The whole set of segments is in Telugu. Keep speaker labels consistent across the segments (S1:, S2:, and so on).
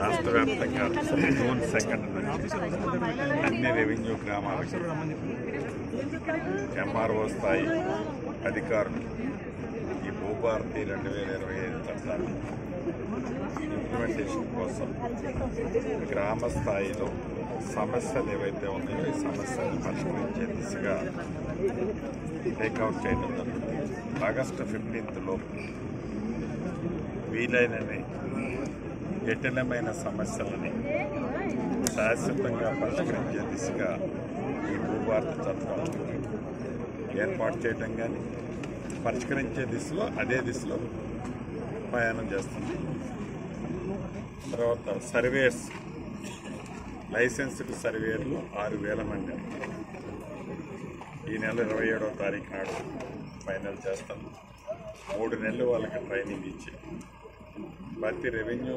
S1: రాష్ట్ర వ్యాప్తంగా జూన్ 2 నుంచి అన్ని రెవెన్యూ గ్రామాలకు ఎంఆర్ఓ స్థాయి అధికారులు ఈ భూభారతి 2025 చట్టాన్ని ఇంప్లిమెంటేషన్ కోసం గ్రామ స్థాయిలో సమస్యలు ఏవైతే ఉన్నాయో ఈ సమస్యలను పరిష్కరించే దిశగా టేక్అవుట్ చేయడం జరుగుతుంది. ఆగస్టు 15 లోపు వీలైనన్ని జటిలమైన సమస్యలని శాశ్వతంగా పరిష్కరించే దిశగా ఈ భూభారతి చట్టం ఏర్పాటు చేయడం కానీ పరిష్కరించే దిశలో అదే దిశలో ప్రయాణం చేస్తుంది. తర్వాత సర్వేయర్స్ లైసెన్స్డ్ సర్వేయర్లు 6,000 మంది ఈ నెల 27వ తారీఖు నాడు ఫైనల్ చేస్తాం. 3 నెలలు వాళ్ళకి ట్రైనింగ్ ఇచ్చి ప్రతి రెవెన్యూ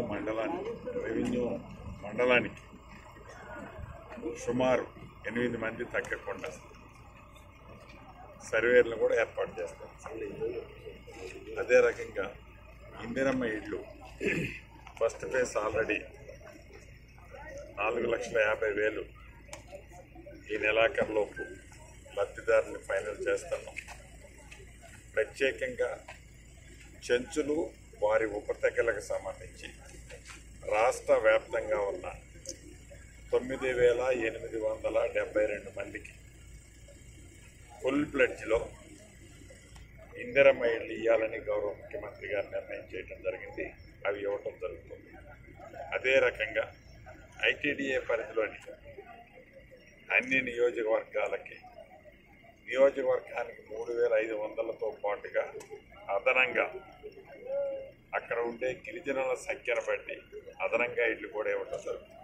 S1: మండలానికి సుమారు 8 మంది తగ్గకుండా సర్వేర్లు కూడా ఏర్పాటు చేస్తాం. అదే రకంగా ఇందిరమ్మ ఇళ్ళు ఫస్ట్ ఫేజ్ ఆల్రెడీ 4,50,000 ఈ నెలాఖరులోపు లబ్ధిదారుని ఫైనల్ చేస్తున్నాం. ప్రత్యేకంగా చెంచులు వారి ఉపతెగలకు సంబంధించి రాష్ట్ర వ్యాప్తంగా ఉన్న 9,872 మందికి ఫుల్ ప్లెడ్జ్లో ఇందిరమ్మ ఇళ్ళు ఇవ్వాలని గౌరవ ముఖ్యమంత్రి గారు నిర్ణయం చేయడం జరిగింది. అవి ఇవ్వటం జరుగుతుంది. అదే రకంగా ఐటీడీఏ పరిధిలోని అన్ని నియోజకవర్గానికి 3,500తో పాటుగా అదనంగా అక్కడ ఉండే గిరిజనుల సంఖ్యను బట్టి అదనంగా ఇళ్ళు కూడా ఇవ్వటం జరుగుతుంది.